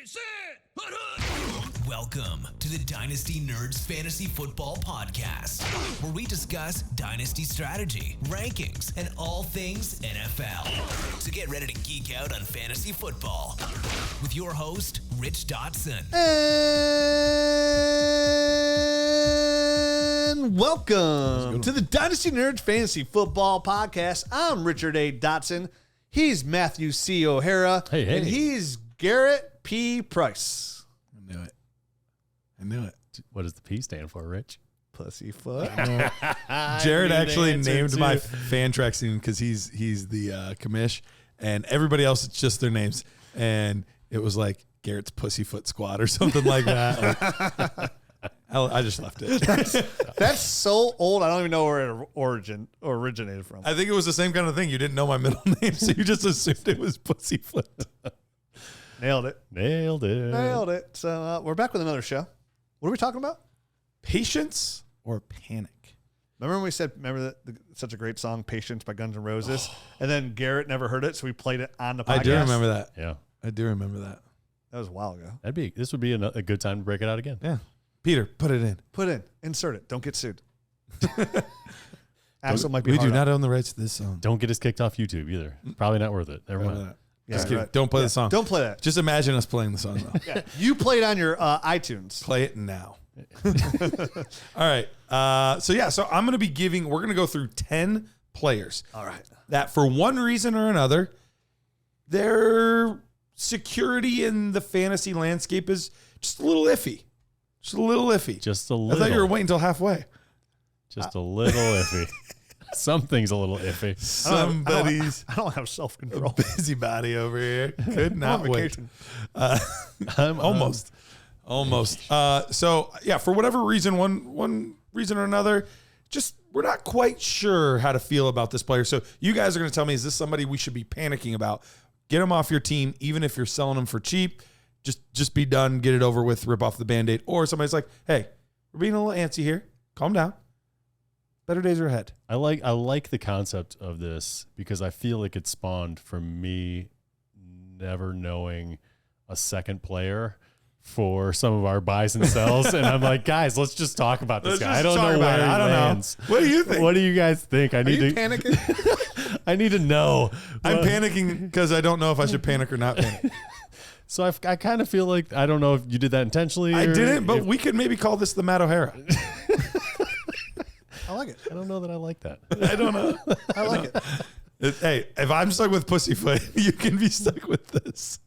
Sit! Welcome to the Dynasty Nerds Fantasy Football Podcast, where we discuss Dynasty strategy, rankings, and all things NFL. So get ready to geek out on fantasy football with your host, Rich Dotson. And welcome to the Dynasty Nerds Fantasy Football Podcast. I'm Richard A. Dotson. He's Matthew C. O'Hara. Hey. And he's Garret P. Price. I knew it. What does the P stand for, Rich? Pussyfoot. Jared actually named my fan track scene because he's the commish, and everybody else, it's just their names. And it was like Garrett's Pussyfoot Squad or something like that. I just left it. That's so old, I don't even know where it originated from. I think it was the same kind of thing. You didn't know my middle name, so you just assumed it was Pussyfoot. Nailed it. Nailed it. So we're back with another show. What are we talking about? Patience or panic? Remember when we said, such a great song, Patience by Guns N' Roses? And then Garrett never heard it, so we played it on the podcast. I do remember that. Yeah. I do remember that. That was a while ago. This would be a good time to break it out again. Yeah. Peter, put it in. Insert it. Don't get sued. Axel might be We hard do not on. own the rights to this song. Don't get us kicked off YouTube either. Probably not worth it. Never mind. Yeah, Just kidding. right. Don't play the song. Don't play that. Just imagine us playing the song, though. Yeah. You play it on your iTunes. Play it now. All right. So I'm going to be we're going to go through 10 players. All right. That for one reason or another, their security in the fantasy landscape is just a little iffy. Just a little iffy. Just a little. I thought you were waiting until halfway. Just a little iffy. Something's a little iffy. Somebody's I don't have self-control. busybody over here. Could not I'm on wait. vacation. I'm almost. For whatever reason, one reason or another, just we're not quite sure how to feel about this player. So you guys are going to tell me, is this somebody we should be panicking about? Get him off your team, even if you're selling him for cheap. Just be done, get it over with, rip off the Band-Aid. Or somebody's like, hey, we're being a little antsy here. Calm down. Better days are ahead. I like the concept of this because I feel like it spawned from me never knowing a second player for some of our buys and sells. And I'm like, guys, let's just talk about this guy. I don't know where he lands. What do you think? What do you guys think? Are you panicking? I need to know. I'm panicking because I don't know if I should panic or not panic. So I kind of feel like, I don't know if you did that intentionally. I didn't, but we could maybe call this the Matt O'Hara. I like it. I don't know that I like that. I don't know. I like it. Hey, if I'm stuck with Pussyfoot, you can be stuck with this.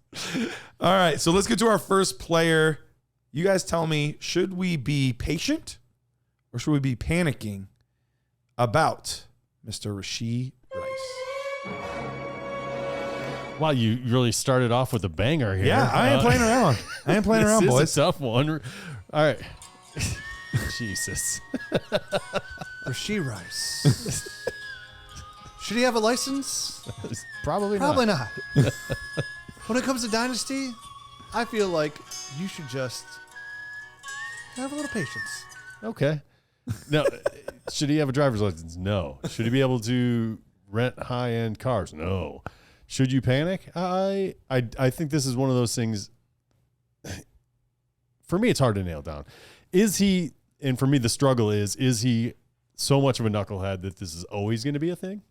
All right, so let's get to our first player. You guys tell me, should we be patient or should we be panicking about Mr. Rashee Rice? Wow, you really started off with a banger here. Yeah, I ain't playing around. I ain't playing around, This boys. is a tough one. All right. Jesus. Rashee Rice. Should he have a license? Probably Probably not. When it comes to Dynasty, I feel like you should just have a little patience. Okay. No. Should he have a driver's license? No. Should he be able to rent high-end cars? No. Should you panic? I think this is one of those things. For me, it's hard to nail down. Is he, and for me, the struggle is he so much of a knucklehead that this is always going to be a thing?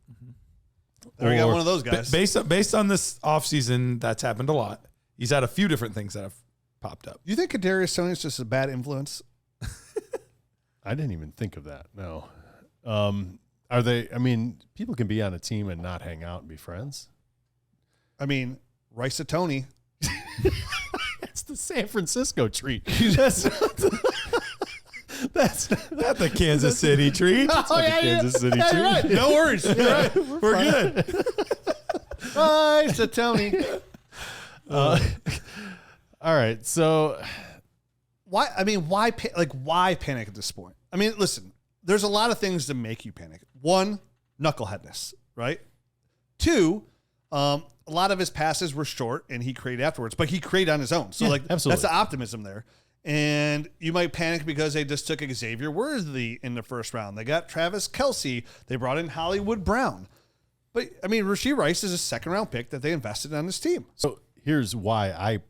There we got one of those guys. Based on this offseason, that's happened a lot. He's had a few different things that have popped up. You think Kadarius Toney is just a bad influence? I didn't even think of that. No. Are they, people can be on a team and not hang out and be friends. I mean, Rice Tony. It's the San Francisco treat. That's not the Kansas City treat. Kansas City treat. Right. No worries. You're right. We're good. Rice Tony. All right. So Why panic at this point? I mean, listen, there's a lot of things that make you panic. One, knuckleheadness, right? Two, a lot of his passes were short and he created afterwards, but he created on his own. So absolutely. That's the optimism there. And you might panic because they just took Xavier Worthy in the first round. They got Travis Kelce. They brought in Hollywood Brown. But, I mean, Rashee Rice is a second-round pick that they invested on this team. here's why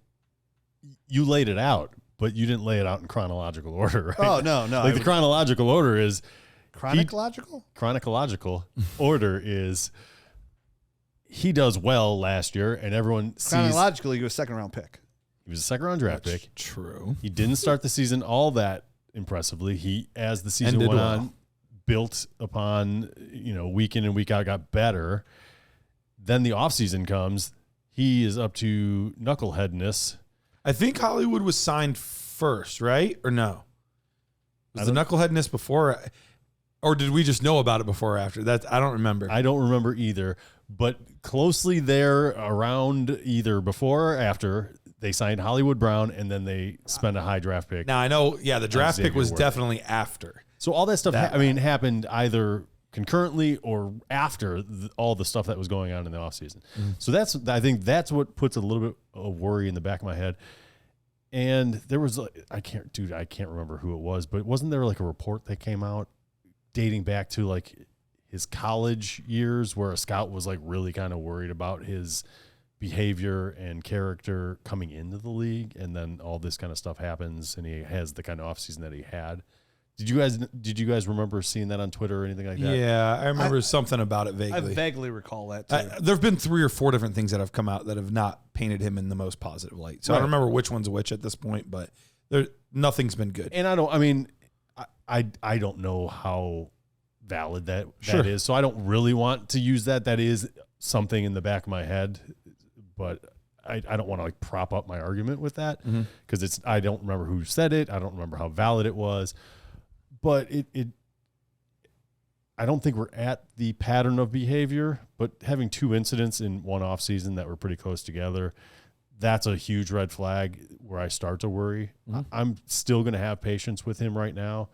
you laid it out, but you didn't lay it out in chronological order, right? Oh, no. Like the chronological order is Chronological order is he does well last year, and everyone sees chronologically, he was a second-round pick. he was a second-round draft pick. True. He didn't start the season all that impressively. He, as the season Ended went well. on, built upon, week in and week out, got better. Then the offseason comes. He is up to knuckleheadness. I think Hollywood was signed first, right? Or no? Was the knuckleheadness before, or did we just know about it before or after? That I don't remember. I don't remember either, but closely there around either before or after, they signed Hollywood Brown, and then they spent a high draft pick. Now I know, the draft pick was Xavier Worthy. definitely after. So all that stuff, happened either concurrently or after all the stuff that was going on in the offseason. So I think that's what puts a little bit of worry in the back of my head. And there was, I can't remember who it was, but wasn't there like a report that came out dating back to like his college years where a scout was like really kind of worried about his behavior and character coming into the league, and then all this kind of stuff happens and he has the kind of offseason that he had. Did you guys remember seeing that on Twitter or anything like that? Yeah, I remember something about it vaguely. I vaguely recall that, too. There have been 3 or 4 different things that have come out that have not painted him in the most positive light. So I don't remember which one's which at this point, but nothing's been good. And I don't know how valid that is. So I don't really want to use that. That is something in the back of my head, but I don't want to like prop up my argument with that because I don't remember who said it. I don't remember how valid it was. But I don't think we're at the pattern of behavior, but having 2 incidents in one offseason that were pretty close together, that's a huge red flag where I start to worry. I'm still going to have patience with him right now.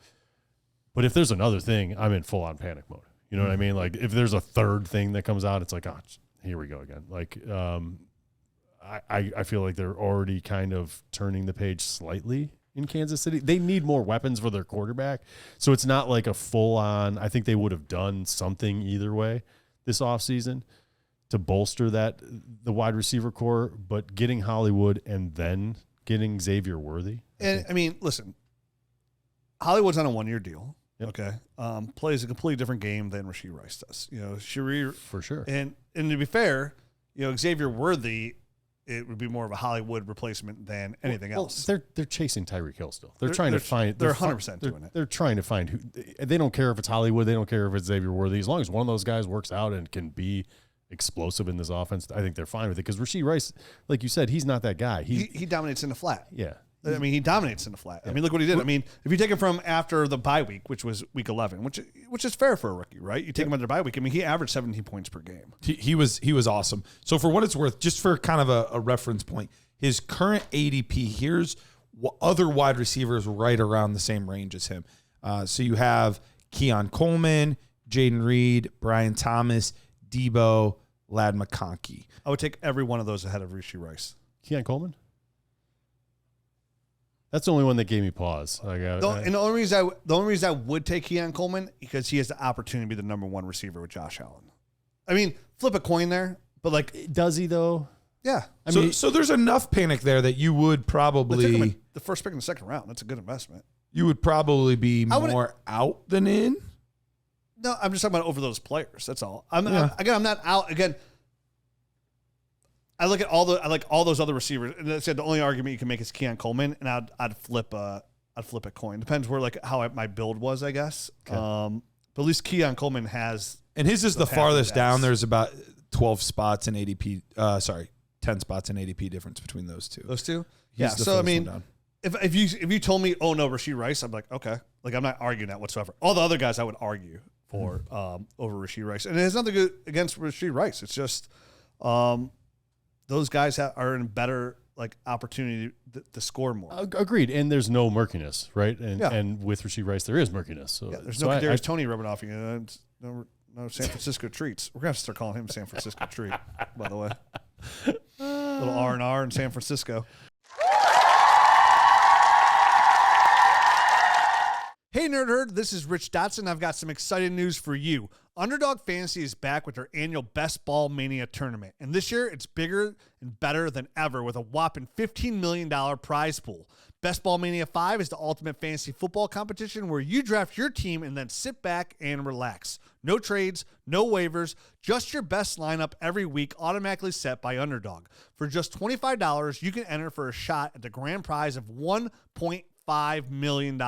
But if there's another thing, I'm in full-on panic mode. You know what I mean? Like if there's a third thing that comes out, it's like, oh, here we go again. Like I feel like they're already kind of turning the page slightly in Kansas City. They need more weapons for their quarterback. So it's not like a full-on, I think they would have done something either way this offseason to bolster the wide receiver core, but getting Hollywood and then getting Xavier Worthy. And listen, Hollywood's on a 1-year deal. Yep. Okay. Plays a completely different game than Rashee Rice does. For sure. And to be fair, Xavier Worthy, it would be more of a Hollywood replacement than anything else. They're chasing Tyreek Hill still. They're trying to find. They're 100% doing it. They're trying to find who. They don't care if it's Hollywood. They don't care if it's Xavier Worthy. As long as one of those guys works out and can be explosive in this offense, I think they're fine with it. Because Rashee Rice, like you said, he's not that guy. He dominates in the flat. Yeah. He dominates in the flat. Yeah. Look what he did. If you take him from after the bye week, which was week 11, which is fair for a rookie, right? You take him under bye week. He averaged 17 points per game. He was awesome. So for what it's worth, just for kind of a reference point, his current ADP, here's other wide receivers right around the same range as him. So you have Keon Coleman, Jaden Reed, Brian Thomas, Debo, Ladd McConkey. I would take every one of those ahead of Rashee Rice. Keon Coleman? That's the only one that gave me pause. The only reason I would take Keon Coleman because he has the opportunity to be the number 1 receiver with Josh Allen. Flip a coin there, but does he though? Yeah. So there's enough panic there that you would probably the first pick in the second round. That's a good investment. You would probably be more out than in. No, I'm just talking about over those players. That's all. I'm not out again. I like all those other receivers, and I said the only argument you can make is Keon Coleman, and I'd flip a coin. Depends where how my build was, I guess. Okay. But at least Keon Coleman has, and his is the farthest down. There's about 12 spots in ADP. 10 spots in ADP difference between those two. Those two, He's So if you told me, oh no, Rashee Rice, I'm like, okay, I'm not arguing that whatsoever. All the other guys I would argue for over Rashee Rice, and it has nothing against Rashee Rice. It's just. Those guys are in a better opportunity to score more. Agreed, and there's no murkiness, right? And with Rashee Rice, there is murkiness. So there's no Kadarius Toney rubbing off you. No San Francisco treats. We're gonna have to start calling him San Francisco treat. By the way, little R&R in San Francisco. Hey, Nerd Herd, this is Rich Dotson. I've got some exciting news for you. Underdog Fantasy is back with their annual Best Ball Mania tournament. And this year, it's bigger and better than ever with a whopping $15 million prize pool. Best Ball Mania 5 is the ultimate fantasy football competition where you draft your team and then sit back and relax. No trades, no waivers, just your best lineup every week automatically set by Underdog. For just $25, you can enter for a shot at the grand prize of $1.5 million.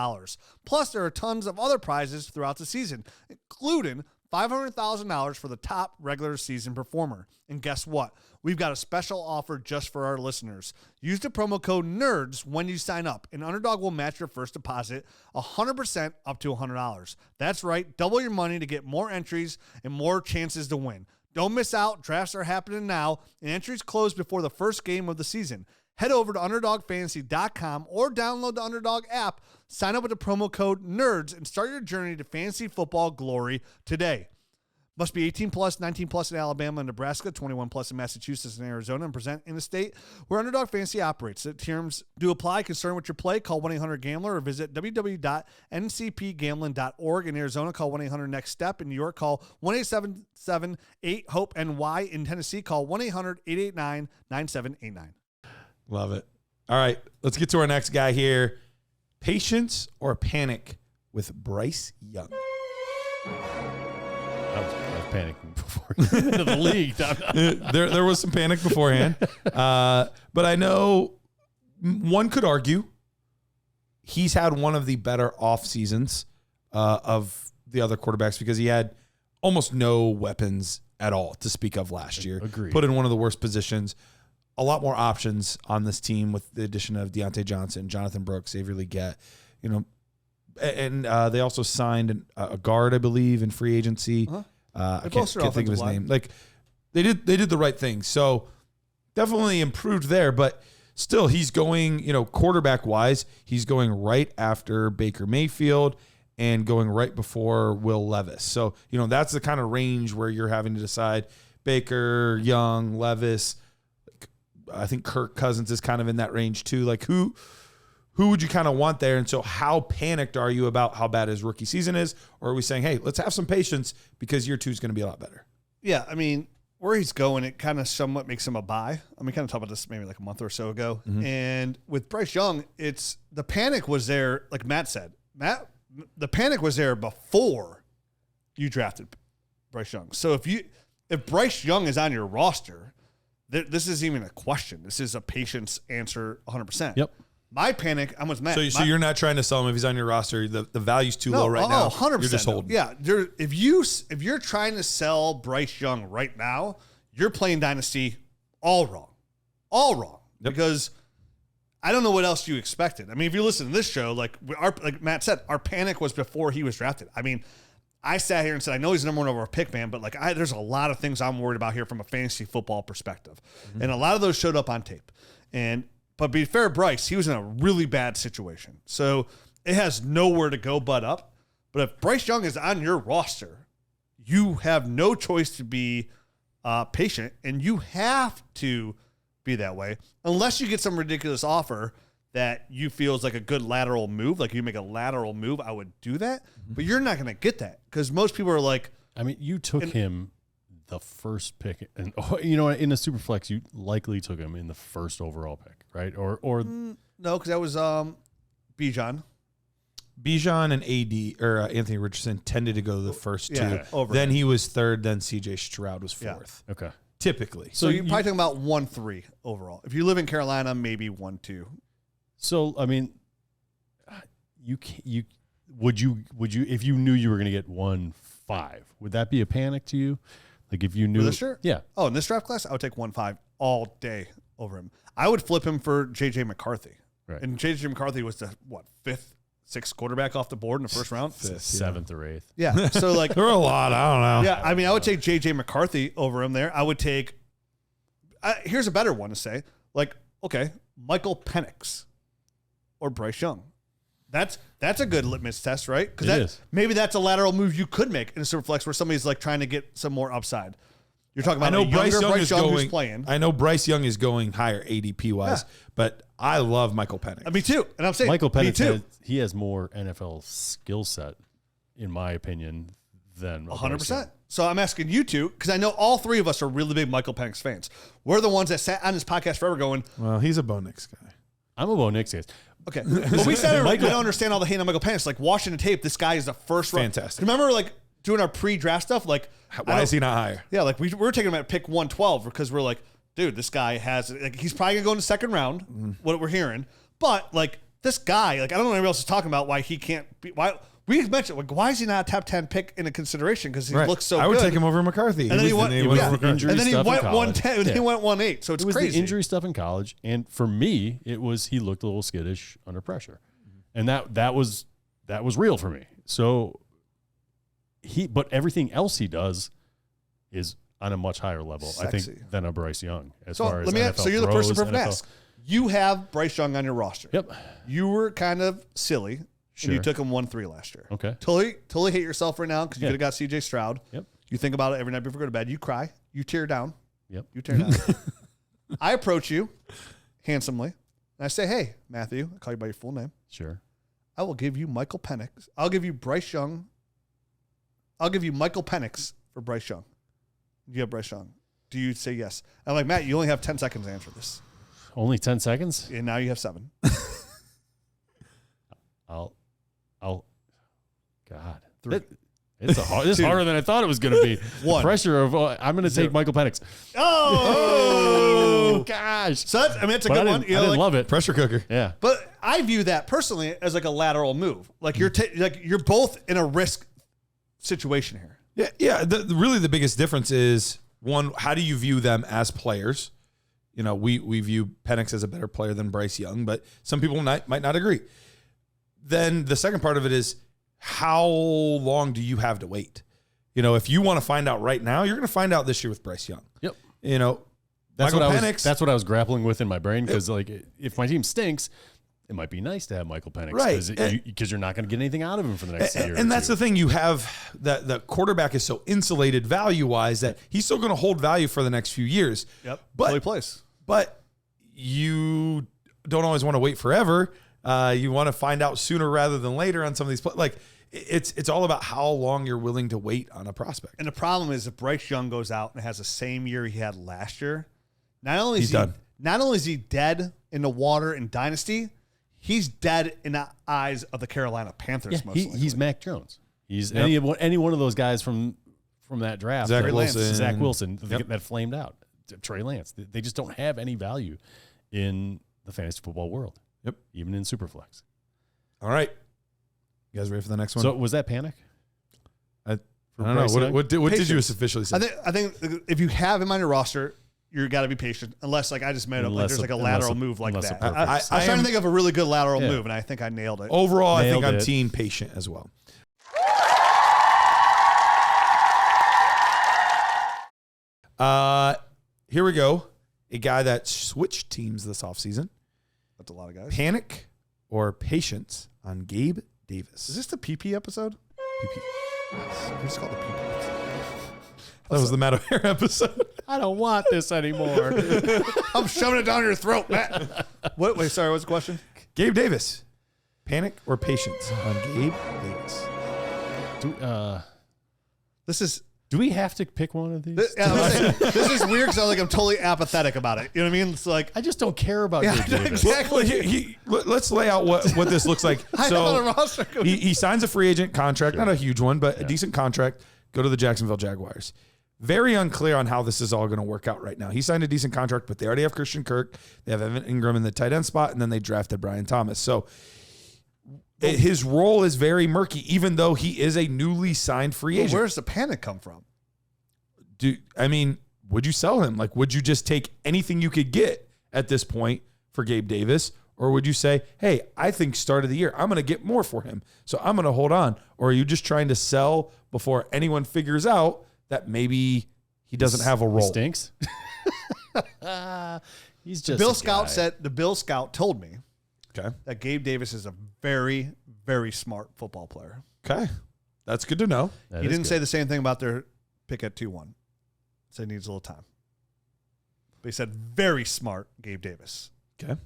Plus, there are tons of other prizes throughout the season, including $500,000 for the top regular season performer. And guess what? We've got a special offer just for our listeners. Use the promo code NERDS when you sign up, and Underdog will match your first deposit 100% up to $100. That's right. Double your money to get more entries and more chances to win. Don't miss out. Drafts are happening now, and entries close before the first game of the season. Head over to UnderdogFantasy.com or download the Underdog app, sign up with the promo code NERDS, and start your journey to fantasy football glory today. Must be 18 plus, 19 plus in Alabama and Nebraska, 21 plus in Massachusetts and Arizona, and present in a state where Underdog Fantasy operates. The terms do apply. Concerned with your play, call 1-800-GAMBLER or visit www.ncpgambling.org. In Arizona, call 1-800-NEXT-STEP. In New York, call 1-877-8-HOPE-NY. In Tennessee, call 1-800-889-9789. Love it. All right, let's get to our next guy here. Patience or panic with Bryce Young? I was panicking before into the league. There was some panic beforehand. But I know one could argue he's had one of the better off seasons of the other quarterbacks because he had almost no weapons at all to speak of last year. Agreed. Put in one of the worst positions. A lot more options on this team with the addition of Deontay Johnson, Jonathan Brooks, Xavier Legette, and they also signed a guard, I believe, in free agency. I can't think of his name. Like they did the right thing. So definitely improved there, but still he's going, quarterback wise, he's going right after Baker Mayfield and going right before Will Levis. So, that's the kind of range where you're having to decide Baker, Young, Levis. I think Kirk Cousins is kind of in that range too. Like who would you kind of want there? And so how panicked are you about how bad his rookie season is? Or are we saying, hey, let's have some patience because year 2 is going to be a lot better? Yeah, I mean, where he's going, it kind of somewhat makes him a buy. I mean, kind of talked about this maybe like a month or so ago. Mm-hmm. And with Bryce Young, the panic was there, like Matt said. The panic was there before you drafted Bryce Young. So if Bryce Young is on your roster, this isn't even a question. This is a patience answer 100%. Yep. My panic, I'm with Matt. So you're not trying to sell him if he's on your roster. The value's too low right now. 100%. You're just holding. Yeah. If you're trying to sell Bryce Young right now, you're playing Dynasty all wrong. All wrong. Yep. Because I don't know what else you expected. I mean, if you listen to this show, like Matt said, our panic was before he was drafted. I mean, I sat here and said, I know he's number one overall pick, man, but there's a lot of things I'm worried about here from a fantasy football perspective. Mm-hmm. And a lot of those showed up on tape. But be fair, Bryce, he was in a really bad situation. So it has nowhere to go but up. But if Bryce Young is on your roster, you have no choice to be patient, and you have to be that way unless you get some ridiculous offer that you feel is like a good lateral move. Like you make a lateral move, I would do that. Mm-hmm. But you're not going to get that because most people are like. I mean, you took him the first pick, and in a super flex, you likely took him in the first overall pick, right? Or no, because that was Bijan. Bijan and AD or Anthony Richardson tended to go the first two. Over then he was third. Then CJ Stroud was fourth. Yeah. Okay, typically. So you're probably talking about 1-3 overall. If you live in Carolina, maybe 1-2. So I mean, would you if you knew you were going to get 1-5, would that be a panic to you? Like if you knew this year? Yeah. Oh, in this draft class, I would take 1-5 all day over him. I would flip him for JJ McCarthy. Right. And JJ McCarthy was the 5th, 6th quarterback off the board in the first round? 7th or 8th. Yeah. So there were a lot. I don't know. Yeah. I mean, I would take JJ McCarthy over him there. I would take, here's a better one to say. Okay, Michael Penix or Bryce Young. That's a good litmus test, right? Because maybe that's a lateral move you could make in a super flex where somebody's trying to get some more upside. You're talking about I know Bryce Young is who's going. playing. I know Bryce Young is going higher ADP wise, but I love Michael Penix. Me too. And I'm saying Michael me Penix, too. he has more NFL skill set, in my opinion, than 100%. So I'm asking you two, because I know all three of us are really big Michael Penix fans. We're the ones that sat on this podcast forever going, Well, he's a Bo Nix guy. I'm a Bo Nix guy. okay. But we said we don't understand all the hate on Michael Penix. Like, watching the tape, this guy is the first round. Fantastic. Remember, like, doing our pre-draft stuff? Like, Why is he not higher? Yeah, like, we're taking him at pick 112 because we're like, dude, this guy has, like, he's probably going to go in the second round, what we're hearing. But, like, this guy, like, I don't know what anybody else is talking about why he can't be, why. We mentioned, like, why is he not a top 10 pick in a consideration? Because he looks so good. I would take him over McCarthy. And then he went, Injury and then he stuff in went college. 110, and then he went 1-8. So it's It was crazy. the injury stuff in college, and for me, it was he looked a little skittish under pressure, and that was real for me. So but everything else he does is on a much higher level, I Sexy. think, than a Bryce Young. As So far as let me ask, NFL so you're the person throws, to ask. You have Bryce Young on your roster. Yep. You were kind of silly, and you Sure. took him 1-3 last year. Okay. Totally hate yourself right now because you Yeah. could have got CJ Stroud. Yep. You think about it every night before you go to bed. You cry. You tear down. Yep. You tear down. I approach you handsomely, and I say, hey, Matthew, I call you by your full name. Sure. I will give you Michael Penix. I'll give you Bryce Young. I'll give you Michael Penix for Bryce Young. You have Bryce Young. Do you say yes? I'm like, Matt, you only have 10 seconds to answer this. Only 10 seconds. And now you have 7. I'll. God. 3. It's harder than I thought it was going to be. 1. Pressure of I'm going to take Michael Penix. Oh, Gosh. So that's, I mean, it's a But good I one. didn't, I didn't love it. Pressure cooker. Yeah. But I view that personally as like a lateral move. Like you're both in a risk situation here. Yeah. Really, the biggest difference is, one, how do you view them as players? You know, we view Penix as a better player than Bryce Young, but some people might not agree. Then the second part of it is, how long do you have to wait? You know, if you want to find out right now, you're going to find out this year with Bryce Young. Yep. You know, That's Michael what Penix. that's what I was grappling with in my brain, because like, if my team stinks, it might be nice to have Michael Penix, Right. Because you're not going to get anything out of him for the next year. And that's the thing, you have that the quarterback is so insulated value wise that he's still going to hold value for the next few years. Yep. But Play place. But you don't always want to wait forever. You want to find out sooner rather than later on some of these. Like, it's all about how long you're willing to wait on a prospect. And the problem is if Bryce Young goes out and has the same year he had last year, not only is done. Not only is he dead in the water in Dynasty, he's dead in the eyes of the Carolina Panthers. Yeah, most likely. he's Mac Jones. He's any one of those guys from that draft. Zach Zach Wilson Yep. that flamed out. Trey Lance. They just don't have any value in the fantasy football world. Yep. Even in Superflex. All right. You guys ready for the next one? So was that panic? I don't know. What did you Patience. officially say? I think if you have him on your roster, you got to be patient. Unless, like I just made up, like there's like a lateral move like that. I was trying to think of a really good lateral move, and I think I nailed it. Overall, I think Nailed I'm it. team patient as well. Here we go. A guy that switched teams this offseason. That's a lot of guys. Panic or patience on Gabe Davis. Is this the PP episode? PP? We just call it the PP episode. That was the Matt O'Hare episode. I don't want this anymore. I'm shoving it down your throat, Matt. Wait, sorry, what's the question? Gabe Davis. Panic or patience on Gabe Davis. Do we have to pick one of these? This is weird because I'm totally apathetic about it. You know what I mean? It's like, I just don't care about yeah, Gabe Davis. exactly. Let's lay out what this looks like. I know the roster. He signs a free agent contract, not a huge one, but a decent contract. Go to the Jacksonville Jaguars. Very unclear on how this is all going to work out right now. He signed a decent contract, but they already have Christian Kirk. They have Evan Ingram in the tight end spot, and then they drafted Brian Thomas. So his role is very murky, even though he is a newly signed free agent. Where's the panic come from? Would you sell him? Like, would you just take anything you could get at this point for Gabe Davis? Or would you say, hey, I think start of the year, I'm going to get more for him, so I'm going to hold on? Or are you just trying to sell before anyone figures out that maybe he doesn't have a role? He stinks. He's just The Bill Scout told me Okay. that Gabe Davis is a very, very smart football player. Okay. That's good to know. That He is didn't good. say the same thing about their pick at 2-1. So he needs a little time. But he said very smart Gabe Davis. Okay.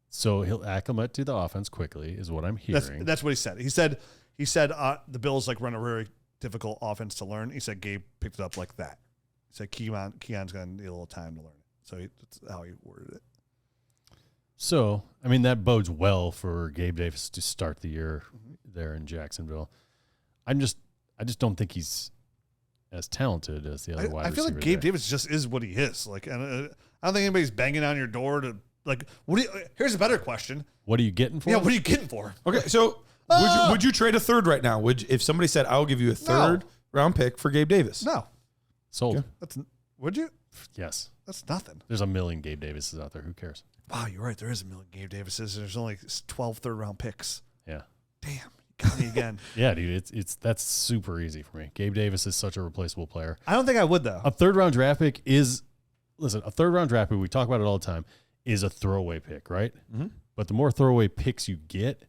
So he'll acclimate to the offense quickly, is what I'm hearing. That's what he said. He said the Bills like run a very difficult offense to learn. He said Gabe picked it up like that. He said Keon's going to need a little time to learn it. So that's how he worded it. So, I mean, that bodes well for Gabe Davis to start the year there in Jacksonville. I just don't think he's as talented as the other wide receiver. I feel like Gabe there. Davis just is what he is. Like, and I don't think anybody's banging on your door to like. Here's a better question. What are you getting for Yeah, him? what are you getting for? Okay, so would you trade a third right now? If somebody said, "I'll give you a third round pick for Gabe Davis"? No. Sold. Okay. Would you? Yes. That's nothing. There's a million Gabe Davises out there. Who cares? Wow, you're right. There is a million Gabe Davises. There's only 12 third-round picks. Yeah. Damn, you got me again. Yeah, dude. That's super easy for me. Gabe Davis is such a replaceable player. I don't think I would, though. A third-round draft pick is, a third-round draft pick, we talk about it all the time, is a throwaway pick, right? Mm-hmm. But the more throwaway picks you get,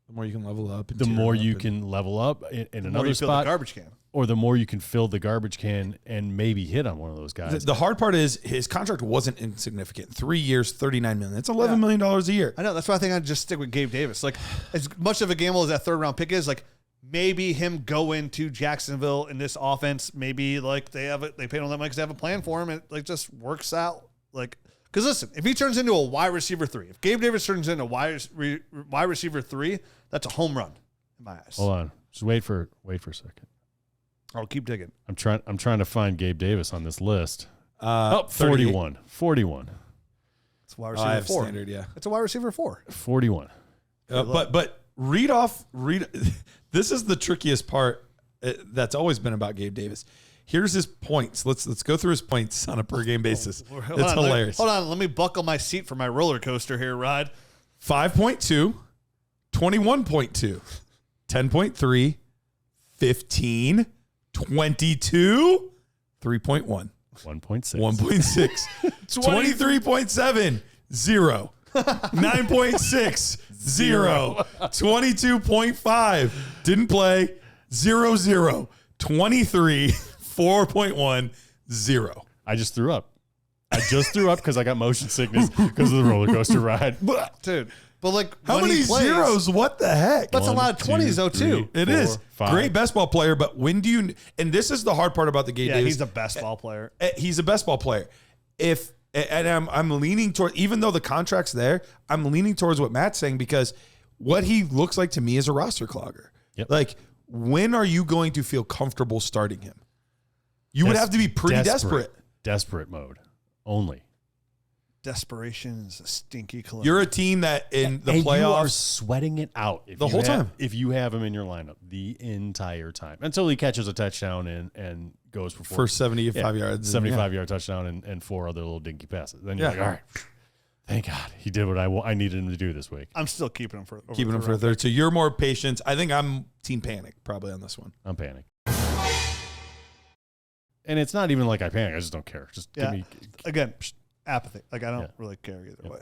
the more you can level up. the more you can level up in The more another you fill the spot, garbage can. or the more you can fill the garbage can and maybe hit on one of those guys. The hard part is his contract wasn't insignificant. 3 years, $39 million. That's $11 million a year. I know. That's why I think I'd just stick with Gabe Davis. Like, as much of a gamble as that third-round pick is, like, maybe him go into Jacksonville in this offense, maybe, like, they paid him that money because they have a plan for him. It, like, just works out. Like, because, listen, if he turns into a wide receiver 3, if Gabe Davis turns into a wide receiver 3, that's a home run in my eyes. Hold on. Just wait for a second. I'll keep digging. I'm trying to find Gabe Davis on this list. 41. 41. It's a wide receiver 4. Standard, yeah. It's a wide receiver 4. 41. But read. This is the trickiest part that's always been about Gabe Davis. Here's his points. Let's go through his points on a per game basis. It's hilarious. Hold on. Let me buckle my seat for my roller coaster here, Rod. 5.2, 21.2, 10.3, 15, 22, 3.1, 1.6. 1.6, 23.7, 0, 9.6, 0, 22.5, didn't play, 0, 0, 23, 4.1, 0. I just threw up. Because I got motion sickness because of the roller coaster ride. Dude. But like, How when many he plays, zeros? What the heck? That's a lot of 20s, though, too. It is. Great best ball player, but when do you, and this is the hard part about the Gabe Davis. He's the best ball player. He's a best ball player. I'm leaning toward, even though the contract's there, I'm leaning towards what Matt's saying, because what he looks like to me is a roster clogger. Yep. Like, when are you going to feel comfortable starting him? You would have to be pretty desperate. Desperate mode only. Desperation is a stinky color. You're a team that in the and playoffs, you are sweating it out the whole time. If you have him in your lineup the entire time until he catches a touchdown and goes for 75 yards, 75-yard touchdown and 4 other little dinky passes. Then you're like, all right, thank God he did what I needed him to do this week. I'm still keeping him for a third. So you're more patient. I think I'm team panic probably on this one. I'm panic. And it's not even like I panic. I just don't care. Just give me again. Apathy. Like, I don't really care either way.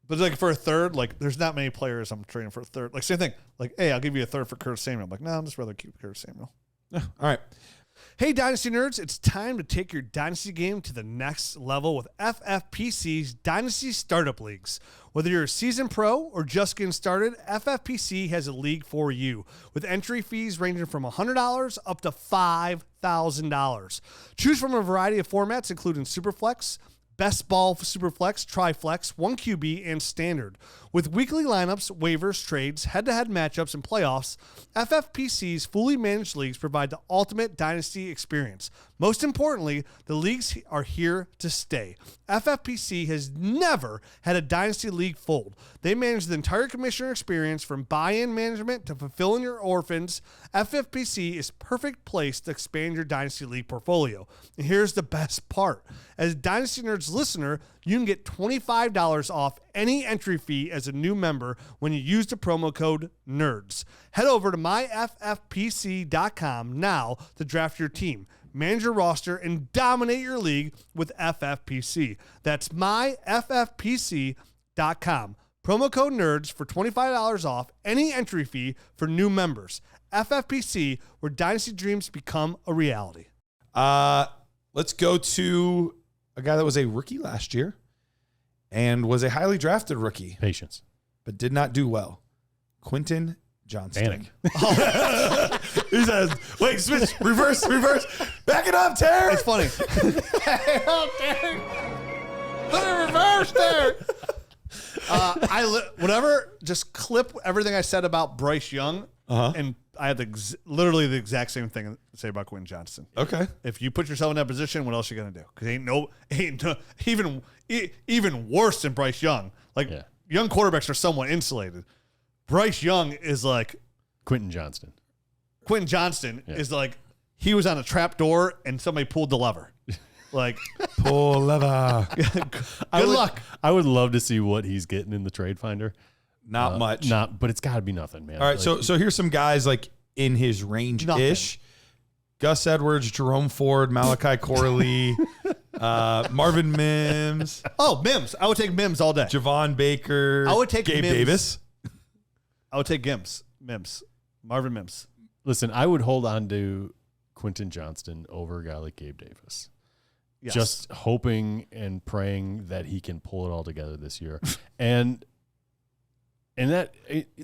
But like for a third, like there's not many players I'm trading for a third. Like same thing. Like, hey, I'll give you a third for Curtis Samuel. I'm like, no, I'd just rather keep Curtis Samuel. All right. Hey, Dynasty nerds, it's time to take your Dynasty game to the next level with FFPC's Dynasty Startup Leagues. Whether you're a seasoned pro or just getting started, FFPC has a league for you with entry fees ranging from $100 up to $5,000. Choose from a variety of formats, including Superflex, Best Ball Superflex, Triflex, 1QB, and Standard. With weekly lineups, waivers, trades, head-to-head matchups, and playoffs, FFPC's fully managed leagues provide the ultimate dynasty experience. Most importantly, the leagues are here to stay. FFPC has never had a dynasty league fold. They manage the entire commissioner experience from buy-in management to fulfilling your orphans. FFPC is perfect place to expand your dynasty league portfolio. And here's the best part. As a Dynasty Nerds listener, you can get $25 off any entry fee as a new member when you use the promo code NERDS. Head over to myffpc.com now to draft your team, manage your roster, and dominate your league with FFPC. That's myffpc.com. Promo code NERDS for $25 off any entry fee for new members. FFPC, where dynasty dreams become a reality. Let's go to a guy that was a rookie last year and was a highly drafted rookie, Patience. but did not do well. Quentin Johnston. Panic. He says, wait, switch, reverse. Back it up, Terry. It's funny. Put it reverse there. Just clip everything I said about Bryce Young, and I had literally the exact same thing to say about Quentin Johnston. Okay. If you put yourself in that position, what else are you gonna do? Because even worse than Bryce Young. Like young quarterbacks are somewhat insulated. Bryce Young is like Quentin Johnston. Quentin Johnston is like he was on a trap door and somebody pulled the lever. Like pull lever. Good luck. I would love to see what he's getting in the trade finder. Not much. But it's got to be nothing, man. All right, so here's some guys like in his range-ish. Gus Edwards, Jerome Ford, Malachi Corley, Marvin Mims. Oh, Mims. I would take Mims all day. Javon Baker. I would take Gabe Mims. Davis. I would take Mims. Marvin Mims. Listen, I would hold on to Quentin Johnston over a guy like Gabe Davis. Yes. Just hoping and praying that he can pull it all together this year. and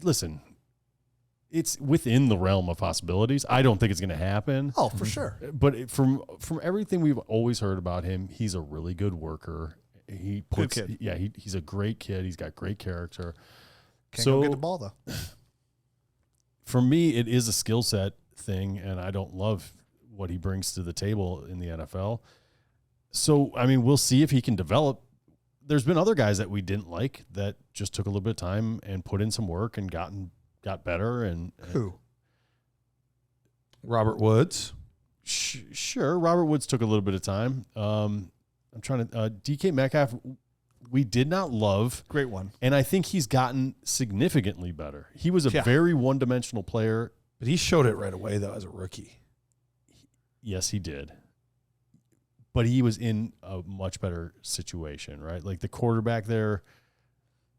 listen, it's within the realm of possibilities. I don't think it's going to happen. Oh, for sure. But from everything we've always heard about him, he's a really good worker. He puts, good kid. Yeah, he's a great kid. He's got great character. Can't go get the ball though. For me, it is a skill set thing, and I don't love what he brings to the table in the NFL. So, I mean, we'll see if he can develop. There's been other guys that we didn't like that just took a little bit of time and put in some work and got better. And who? Robert Woods. Sure, Robert Woods took a little bit of time. I'm trying to DK Metcalf. We did not love. Great one. And I think he's gotten significantly better. He was a very one-dimensional player. But he showed it right away, though, as a rookie. Yes, he did. But he was in a much better situation, right? Like the quarterback there.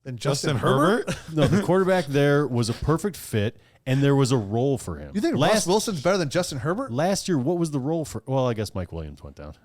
And Justin Herbert? No, the quarterback there was a perfect fit, and there was a role for him. You think Russ Wilson's better than Justin Herbert? Last year, what was the role for? Well, I guess Mike Williams went down.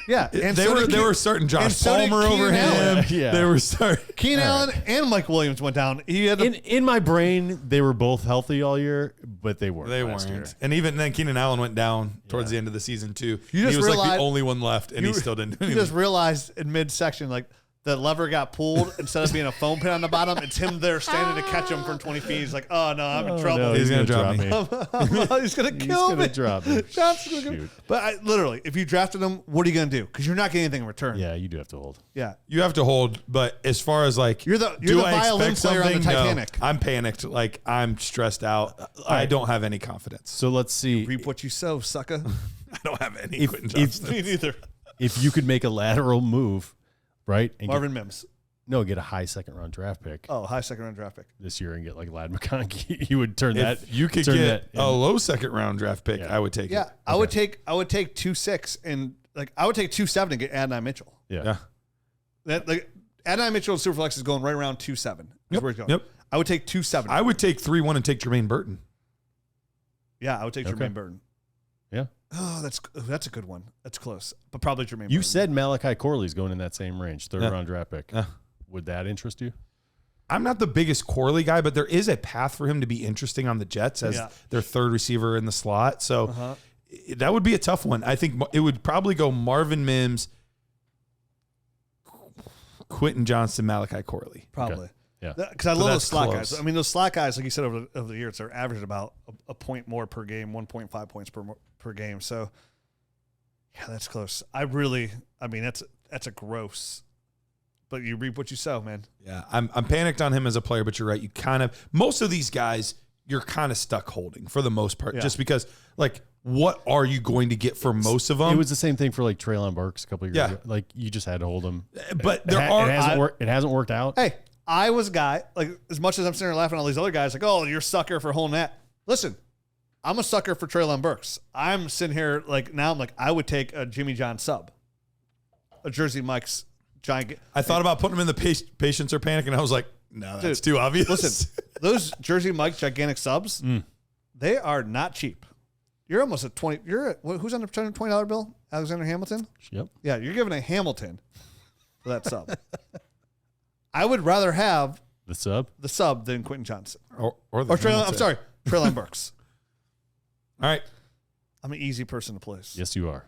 Yeah, and they were starting Josh Palmer over him. Yeah, they were starting Keenan Allen and Mike Williams went down. He had in my brain, they were both healthy all year, but they weren't. They last weren't. Year. And even then, Keenan Allen went down towards the end of the season too. You just he was like realized- the only one left, and he still didn't. You just realized in midsection, like the lever got pulled instead of being a foam pin on the bottom. It's him there standing to catch him from 20 feet. He's like, "Oh no, I'm in trouble. No, he's gonna drop me. He's gonna kill me. Drop me. Johnson's gonna But literally, if you drafted him, what are you gonna do? Because you're not getting anything in return. Yeah, you do have to hold. Yeah. You have to hold, but as far as like You're the do I violin expect player on the something? No. Titanic. I'm panicked. Like I'm stressed out. I don't have any confidence. So let's see. Reap what you sow, sucker. I don't have any. Quentin Johnston. Me neither. If you could make a lateral move, right? And Marvin Mims. get a high second-round draft pick. Oh, high second-round draft pick this year and get like Ladd McConkey. You would turn that. If you could turn get that a low second round draft pick, Yeah. I would take it. Yeah, I would take 2.6 and like I would take 2.7 and get Adonai Mitchell. Yeah. That like Adonai Mitchell in Superflex is going right around 2.7. That's where he's going. Yep. I would take 2.7. I would take 3-1 and take Jermaine Burton. Yeah, I would take Okay. Jermaine Burton. Yeah. Oh, that's a good one. That's close, but probably Jermaine. You Burton. said Malachi Corley's going in that same range, third Yeah. round draft pick. Yeah. Would that interest you? I'm not the biggest Corley guy, but there is a path for him to be interesting on the Jets as their third receiver in the slot. So that would be a tough one. I think it would probably go Marvin Mims, Quentin Johnston, Malachi Corley. Probably. Okay. Yeah. Because I love those that's slot close. guys. I mean, those slot guys, like you said, over the years, they're averaging about a point more per game, 1.5 points per game. So, yeah, that's close. I mean, that's a gross. But you reap what you sow, man. Yeah, I'm panicked on him as a player, but you're right. You kind of most of these guys you're kind of stuck holding for the most part, just because like what are you going to get for most of them? It was the same thing for like Treylon Burks a couple of years Yeah. ago. Like you just had to hold him. But It there hasn't worked out. Hey, I was a guy, like, as much as I'm sitting there laughing at all these other guys, like, oh, you're a sucker for holding that. Listen, I'm a sucker for Treylon Burks. I'm sitting here, like, now I'm like, I would take a Jimmy John sub, a Jersey Mike's giant. I thought about putting him in the patients are panicking. I was like, no, that's too obvious. Listen, those Jersey Mike gigantic subs, they are not cheap. You're almost at 20. Who's on the $20 bill? Alexander Hamilton? Yep. Yeah, you're giving a Hamilton for that sub. I would rather have The sub than Quentin Johnston. Or Treylon, I'm sorry, Treylon Burks. All right. I'm an easy person to place. Yes, you are.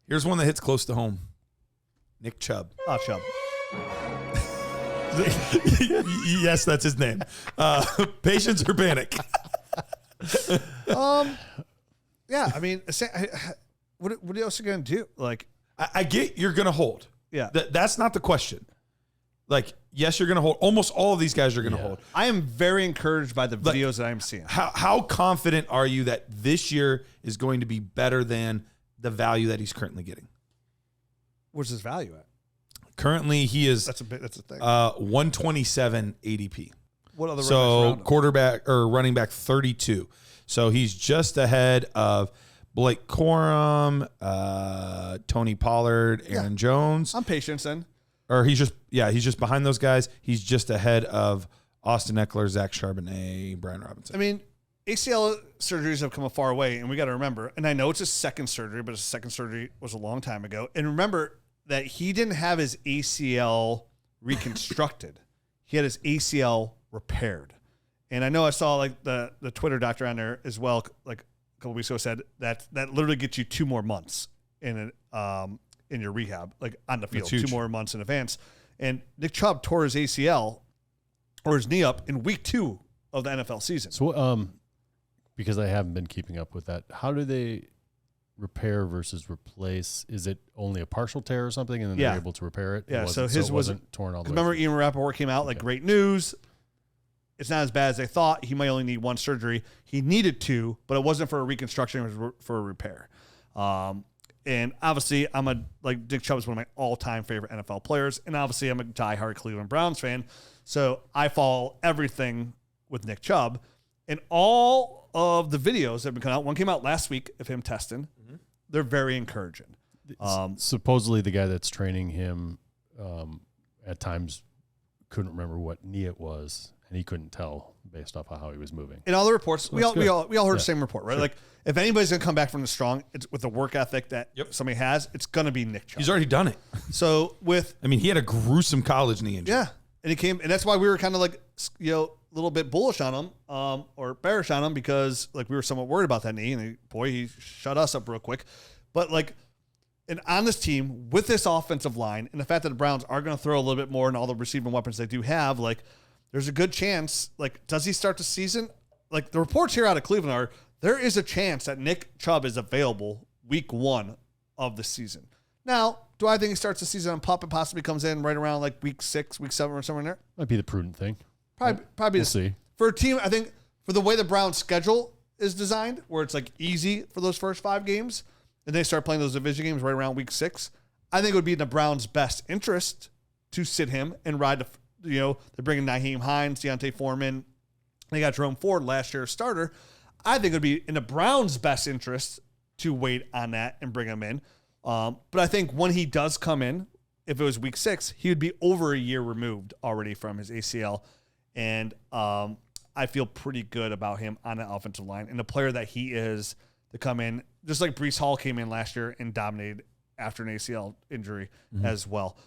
Here's one that hits close to home. Nick Chubb. Oh, Chubb. Yes, that's his name. Patience or panic? Yeah, I mean, what else are you going to do? Like, I get you're going to hold. Yeah. That's not the question. Like, yes, you're going to hold. Almost all of these guys are going to hold. I am very encouraged by the videos that I'm seeing. How confident are you that this year is going to be better than the value that he's currently getting? Where's his value at? Currently, he is That's a thing. 127 ADP. What other So quarterback or running back 32. So he's just ahead of Blake Corum, Tony Pollard, Aaron Jones. I'm patient then. Or he's just behind those guys. He's just ahead of Austin Eckler, Zach Charbonnet, Brian Robinson. I mean, ACL surgeries have come a far way, and we got to remember, and I know it's a second surgery, but his second surgery was a long time ago. And remember that he didn't have his ACL reconstructed. He had his ACL repaired. And I know I saw like the Twitter doctor on there as well, like a couple weeks ago, said that literally gets you 2 more months in your rehab, like on the field, 2 more months in advance. And Nick Chubb tore his ACL or his knee up in week 2 of the NFL season. So, because I haven't been keeping up with that, how do they repair versus replace? Is it only a partial tear or something, and then they're able to repair it? Yeah, so his wasn't torn all the way. Remember, Ian Rappaport came out like, great news. It's not as bad as they thought. He might only need 1 surgery. He needed 2, but it wasn't for a reconstruction. It was for a repair. And obviously, Nick Chubb is one of my all-time favorite NFL players, and obviously, I'm a diehard Cleveland Browns fan. So I follow everything with Nick Chubb, and all of the videos that have been coming out. One came out last week of him testing. Mm-hmm. They're very encouraging. Supposedly, the guy that's training him at times couldn't remember what knee it was, and he couldn't tell based off of how he was moving. In all the reports, we all heard the same report, right? Sure. Like, if anybody's going to come back from the strong, it's with the work ethic that somebody has, it's going to be Nick Chubb. He's already done it. So he had a gruesome college knee injury. Yeah, and that's why we were kind of like, a little bit bullish on him, or bearish on him, because like we were somewhat worried about that knee, and he shut us up real quick. But like, and on this team with this offensive line and the fact that the Browns are going to throw a little bit more and all the receiving weapons they do have, like, there's a good chance. Like, does he start the season? Like, the reports here out of Cleveland are there is a chance that Nick Chubb is available week 1 of the season. Now, do I think he starts the season on PUP and possibly comes in right around like week 6, week 7, or somewhere in there? Might be the prudent thing. Probably we'll see. For a team, I think for the way the Browns schedule is designed, where it's like easy for those first 5 games, and they start playing those division games right around week 6, I think it would be in the Browns' best interest to sit him and ride the, they're bringing Nyheim Hines, Deontay Foreman. They got Jerome Ford, last year's starter. I think it would be in the Browns' best interest to wait on that and bring him in. But I think when he does come in, if it was week 6, he would be over a year removed already from his ACL. And I feel pretty good about him on the offensive line. And the player that he is to come in, just like Breece Hall came in last year and dominated after an ACL injury as well.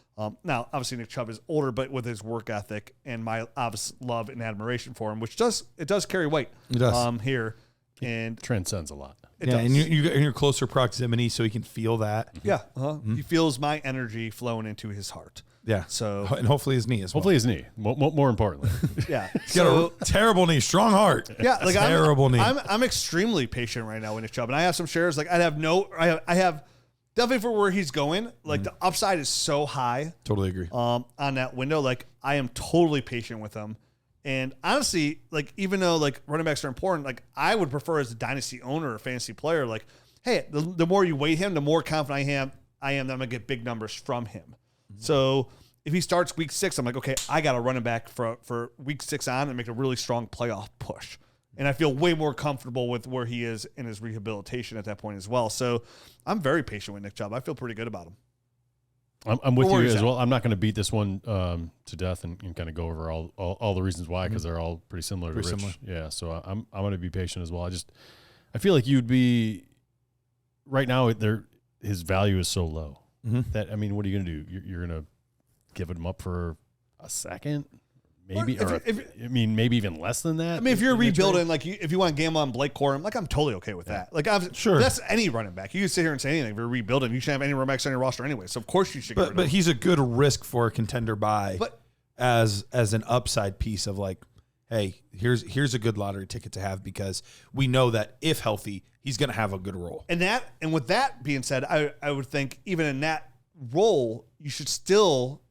Now, obviously, Nick Chubb is older, but with his work ethic and my obvious love and admiration for him, which does carry weight. It does. Here. And transcends a lot. It does. And you're in your closer proximity, so he can feel that. Yeah. He feels my energy flowing into his heart. Yeah. So, and hopefully his knee as well. Hopefully his knee. More importantly. Yeah. He's got a terrible knee, strong heart. Yeah. Like terrible knee. I'm extremely patient right now with Nick Chubb, and I have some shares. Like I have definitely for where he's going. Like the upside is so high. Totally agree. On that window, like I am totally patient with him. And honestly, like even though like running backs are important, like I would prefer as a dynasty owner or fantasy player, like, hey, the more you weight him, the more confident I am that I'm gonna get big numbers from him. Mm-hmm. So if he starts week 6, I'm like, okay, I got a running back for week 6 on and make a really strong playoff push. And I feel way more comfortable with where he is in his rehabilitation at that point as well. So I'm very patient with Nick Chubb. I feel pretty good about him. I'm with you as well. I'm not going to beat this one to death and kind of go over all the reasons why, because they're all pretty similar to Rich. Yeah, so I'm going to be patient as well. I feel like you'd be right now his value is so low Mhm. that, I mean, what are you going to do? You're going to give him up for a second? Maybe, maybe even less than that. I mean, if you're in the rebuilding, like if you want to gamble on Blake Corum, like I'm totally okay with that. Like I'm Sure. That's any running back. You can sit here and say anything. If you're rebuilding, you shouldn't have any running backs on your roster anyway. So of course you should. Get rid of But him. he's a good risk for a contender buy. But as an upside piece of like, hey, here's a good lottery ticket to have because we know that if healthy, he's going to have a good role. And with that being said, I would think even in that role, you should still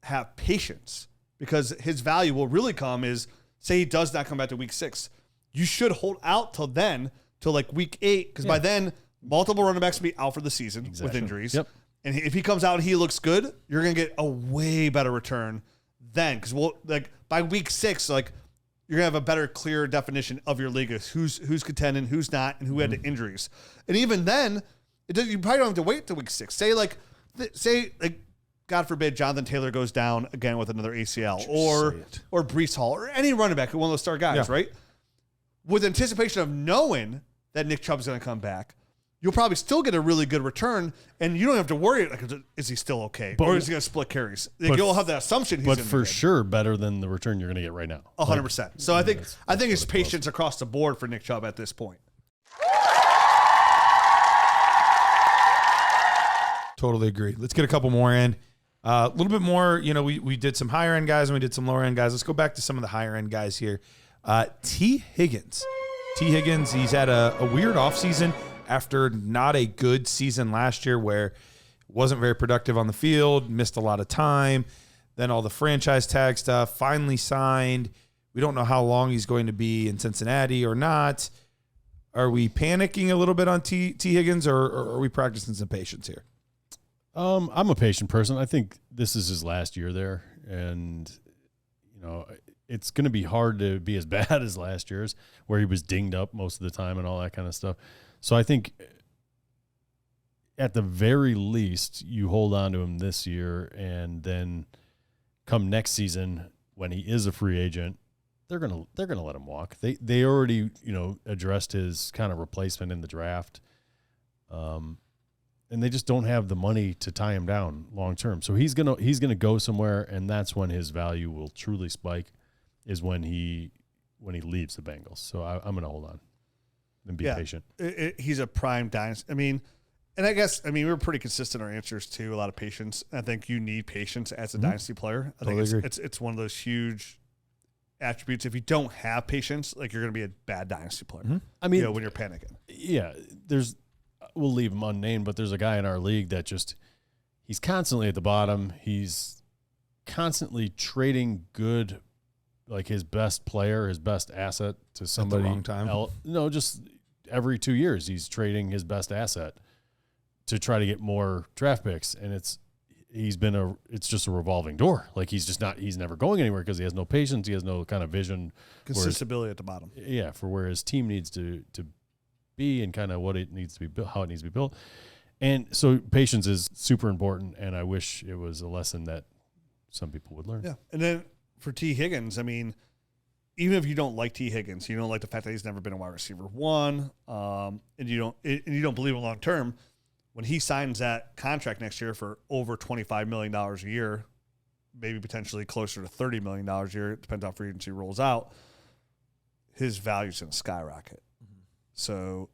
have patience because his value will really come is say he does not come back to week 6. You should hold out till like week 8 because by then multiple running backs will be out for the season with injuries. Yep. And if he comes out and he looks good, you're going to get a way better return then because by week 6, like you're going to have a better, clearer definition of your league of who's contending, who's not, and who had the injuries. And even then, you probably don't have to wait till week 6. Say God forbid, Jonathan Taylor goes down again with another ACL or Breece Hall or any running back, one of those star guys, right? With anticipation of knowing that Nick Chubb is going to come back, you'll probably still get a really good return, and you don't have to worry, like, is he still okay? Or is he going to split carries? You'll have that assumption he's going to be good. sure better than the return you're going to get right now. 100%. So I think it's patience across the board for Nick Chubb at this point. Totally agree. Let's get a couple more in. A little bit more, we did some higher end guys and we did some lower end guys. Let's go back to some of the higher end guys here. T. Higgins. He's had a weird offseason after not a good season last year where wasn't very productive on the field, missed a lot of time. Then all the franchise tag stuff, finally signed. We don't know how long he's going to be in Cincinnati or not. Are we panicking a little bit on T. Higgins or are we practicing some patience here? I'm a patient person. I think this is his last year there, and it's going to be hard to be as bad as last year's, where he was dinged up most of the time and all that kind of stuff. So I think, at the very least, you hold on to him this year, and then come next season when he is a free agent, they're gonna let him walk. They already addressed his kind of replacement in the draft. And they just don't have the money to tie him down long term. So he's gonna go somewhere, and that's when his value will truly spike, is when he leaves the Bengals. So I'm gonna hold on and be patient. He's a prime dynasty. I mean, and I guess we were pretty consistent in our answers too. A lot of patience. I think you need patience as a dynasty player. I think it's one of those huge attributes. If you don't have patience, like you're gonna be a bad dynasty player. Mm-hmm. I mean, when you're panicking. Yeah, we'll leave him unnamed, but there's a guy in our league that he's constantly at the bottom. He's constantly trading good, like his best player, his best asset to somebody at the wrong time. else. No, just every 2 years he's trading his best asset to try to get more draft picks. And it's just a revolving door. Like he's never going anywhere because he has no patience. He has no kind of vision. Consistency at the bottom. Yeah. For where his team needs to be and kind of what it needs to be built, how it needs to be built. And so patience is super important, and I wish it was a lesson that some people would learn. Yeah. And then for T. Higgins, even if you don't like T. Higgins, you don't like the fact that he's never been a wide receiver one, and you don't believe him long term, when he signs that contract next year for over $25 million a year, maybe potentially closer to $30 million a year, it depends how free agency rolls out, his value's going to skyrocket. So,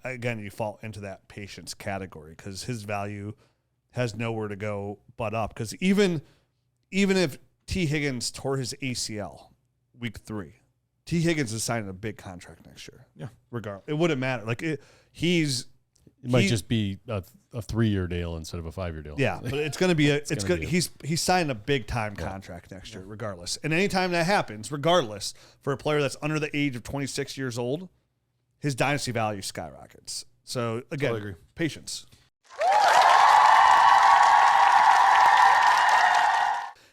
again, you fall into that patience category because his value has nowhere to go but up. Because even if T. Higgins tore his ACL week 3, T. Higgins is signing a big contract next year. Yeah, regardless, it wouldn't matter. Like it might just be a 3-year deal instead of a 5-year deal. Yeah, but it's going to be he's signing a big time contract next year, regardless. And anytime that happens, regardless, for a player that's under the age of 26 years old, his dynasty value skyrockets. So, again, Totally agree. Patience.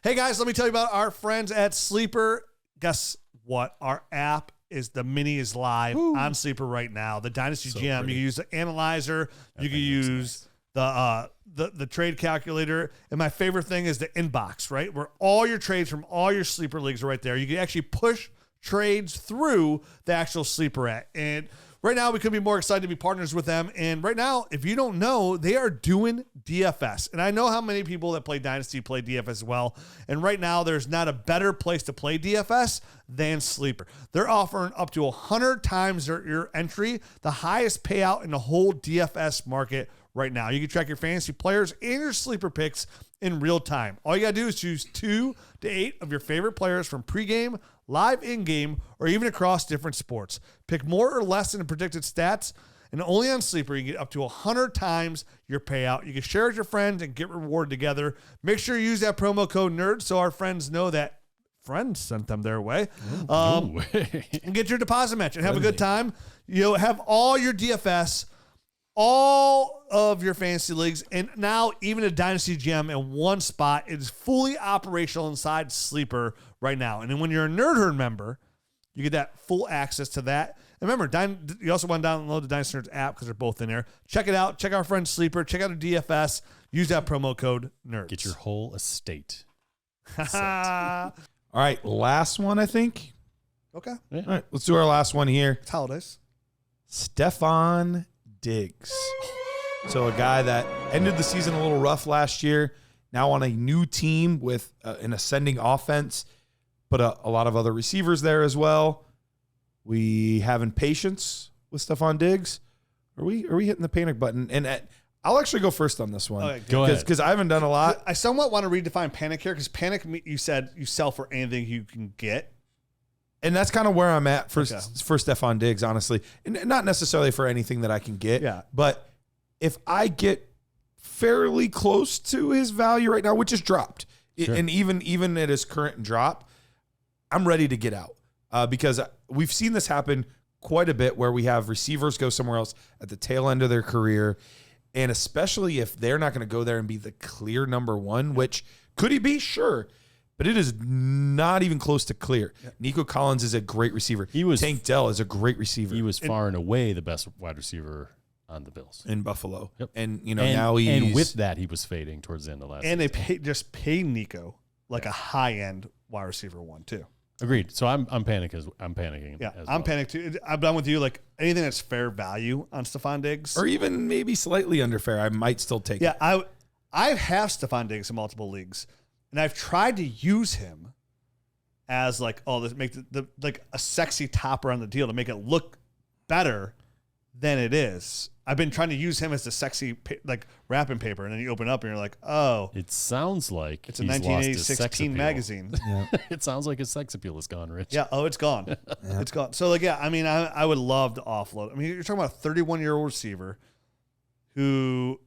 Hey, guys, let me tell you about our friends at Sleeper. Guess what? Our app the mini is live on Sleeper right now. The Dynasty GM, pretty. You can use the analyzer. You can use the trade calculator. And my favorite thing is the inbox, right? Where all your trades from all your Sleeper leagues are right there. You can actually push trades through the actual Sleeper app. And right now we couldn't be more excited to be partners with them. And right now, if you don't know, they are doing DFS. And I know how many people that play Dynasty play DFS as well. And right now, there's not a better place to play DFS than Sleeper. They're offering up to 100 times your entry, the highest payout in the whole DFS market right now. You can track your fantasy players and your sleeper picks in real time. All you got to do is choose 2 to 8 of your favorite players from pregame, live in-game, or even across different sports. Pick more or less than the predicted stats, and only on Sleeper you can get up to 100 times your payout. You can share with your friends and get rewarded together. Make sure you use that promo code NERD so our friends know that friends sent them their way. And get your deposit match and have a good time. You'll have all your DFS, all of your fantasy leagues, and now even a Dynasty gem in one spot. It is fully operational inside Sleeper right now. And then when you're a Nerd Herd member, you get that full access to that. And remember, you also want to download the Dynasty Nerds app because they're both in there. Check it out. Check our friend Sleeper. Check out the DFS. Use that promo code NERDS. Get your whole estate. All right, last one, I think. Okay. Yeah. All right, let's do our last one here. It's holidays. Stefon Diggs. So a guy that ended the season a little rough last year, now on a new team with an ascending offense, but a lot of other receivers there as well. We having patience with Stefon Diggs? Are we hitting the panic button? And I'll actually go first on this one. Okay, go ahead. Because I haven't done a lot. I somewhat want to redefine panic here because panic, you said you sell for anything you can get. And that's kind of where I'm at for Stefon Diggs, honestly. And not necessarily for anything that I can get. Yeah. But if I get fairly close to his value right now, which is dropped, Sure. and even at his current drop, I'm ready to get out. Because we've seen this happen quite a bit where we have receivers go somewhere else at the tail end of their career. And especially if they're not going to go there and be the clear number one, which could he be? Sure. But it is not even close to clear. Yeah. Nico Collins is a great receiver. Tank Dell is a great receiver. He was far and away the best wide receiver on the Bills. In Buffalo. Yep. And, now he's... And with that, he was fading towards the end of last season. And they paid Nico like a high-end wide receiver one, too. Agreed. So I'm panicking. I'm panicking. Yeah, as I'm well. panicked, too. I'm done with you. Like, anything that's fair value on Stefon Diggs. Or even maybe slightly under fair, I might still take it. Yeah, I have Stefon Diggs in multiple leagues, and I've tried to use him as like, make like a sexy topper on the deal to make it look better than it is. I've been trying to use him as the sexy like wrapping paper, and then you open up and you're like, oh, it sounds like it's a he's 1986 lost his teen sex magazine. Yeah. It sounds like his sex appeal is gone, Rich. Yeah. Oh, it's gone. Yeah. It's gone. So like, yeah, I mean, I would love to offload. I mean, you're talking about a 31-year-old receiver who,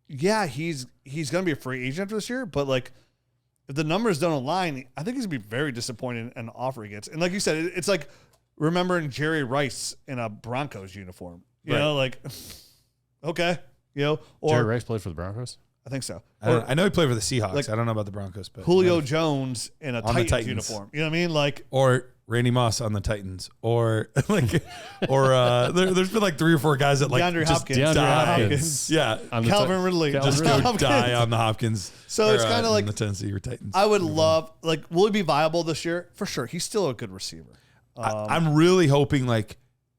yeah, he's going to be a free agent after this year, but like, if the numbers don't align, I think he's going to be very disappointed in the offer he gets. And like you said, it's like remembering Jerry Rice in a Broncos uniform. You know, like, okay. You know, or Jerry Rice played for the Broncos? I think so. I know he played for the Seahawks. Like, I don't know about the Broncos. But Julio Jones in a Titans Titans uniform. You know what I mean? Like, or Randy Moss on the Titans. Or like, there's been like 3 or 4 guys that like DeAndre just Hopkins. die. DeAndre Hopkins. Yeah. Calvin Ridley. Just go die on the Hopkins. So it's kind of like the Tennessee Titans. I would love, like, will he be viable this year? For sure. He's still a good receiver. I'm really hoping like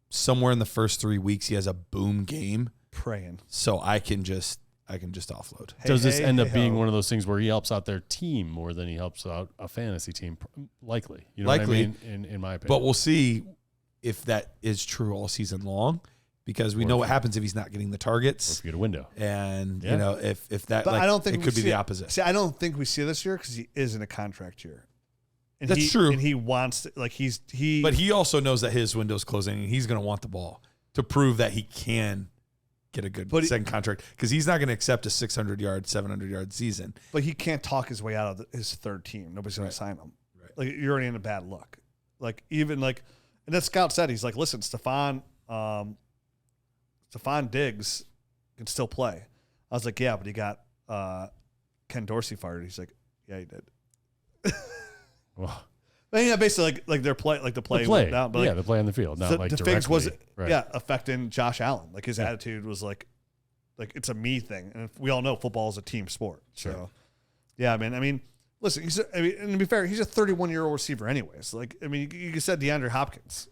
somewhere in the first 3 weeks he has a boom game. Praying. So I can just offload. Does this end up being one of those things where he helps out their team more than he helps out a fantasy team? Likely. You know what I mean? In my opinion. But we'll see if that is true all season long, because we know what happens if he's not getting the targets. Or if you get a window. And, you know, if that, but like, I don't think it could be the opposite. See, I don't think we see this year because he is in a contract year. And That's true. And he wants to, like, But he also knows that his window's closing and he's going to want the ball to prove that he can get a good second contract, because he's not going to accept a 600-yard, 700-yard season. But he can't talk his way out of his third team. Nobody's going to sign him. Right. Like, you're already in a bad look. Like, even like, and that scout said, he's like, listen, Stefon Diggs can still play. I was like, yeah, but he got Ken Dorsey fired. He's like, yeah, he did. Well, But yeah, basically like their play, like the play went down. But the play on the field, not like the directly. Figs was right. affecting Josh Allen. Like his attitude was like it's a me thing, and we all know football is a team sport. Sure. So yeah, man. I mean, listen, and to be fair, he's a 31-year-old receiver, anyways. Like, I mean, you said DeAndre Hopkins,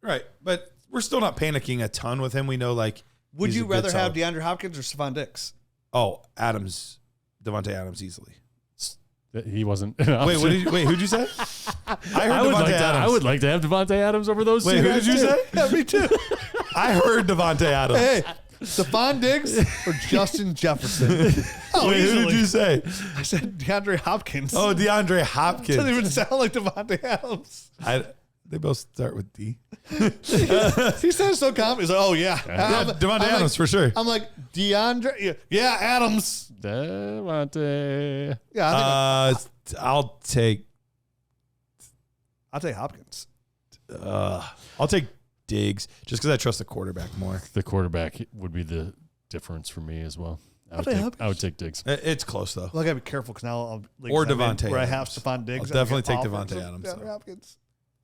right? But we're still not panicking a ton with him. We know like. Would he's you a good rather have solid- DeAndre Hopkins or Stefon Diggs? Oh, Devontae Adams easily. He wasn't. Wait, who'd you say? I heard I would, Devontae like to, Adams. I would like to have Devontae Adams over those Wait, two who guys did you too. say? Yeah, me too. I heard Devontae Adams. Hey, Stefon Diggs or Justin Jefferson? Oh, Wait, who easily. did you say? I said DeAndre Hopkins. Oh, DeAndre Doesn't Hopkins. even sound like Devontae Adams. They both start with D. He said so confident. He's like, oh, yeah. Devontae Adams for sure. I'm like, DeAndre. Yeah, Adams. Devontae. Yeah, I think I'll take I'll take Hopkins. I'll take Diggs just because I trust the quarterback more. The quarterback would be the difference for me as well. I would take Diggs. It's close though. Well, I gotta be careful because now I'll Or Devontae where I have Adams. Stefon Diggs. I'll definitely and I take get Devontae offense Adams, of DeAndre though. Hopkins.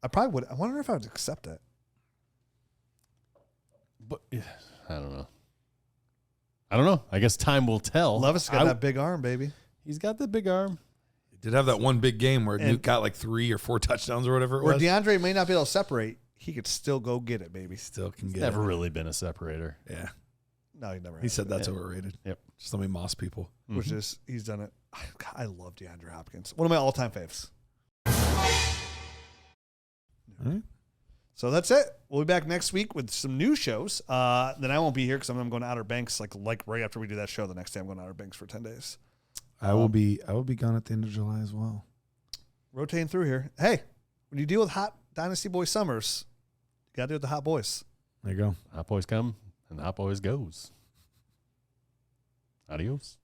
I probably would. I wonder if I would accept that. But yeah, I don't know. I guess time will tell. Levis got that big arm, baby. He's got the big arm. He did have that one big game where And- Nuke got like 3 or 4 touchdowns or whatever it Where was. DeAndre may not be able to separate, he could still go get it, baby. Still can get Never it. really been a separator. Yeah. No, he never. He has. said that's overrated. Yep. Just let me moss people. Which is he's done it. I love DeAndre Hopkins. One of my all-time faves. All right. So that's it. We'll be back next week with some new shows. Then I won't be here because I'm going to Outer Banks like right after we do that show. The next day I'm going to Outer Banks for 10 days. I will be gone at the end of July as well. Rotating through here. Hey, when you deal with hot Dynasty Boy summers, you got to deal with the hot boys. There you go. Hot boys come and the hot boys goes. Adios.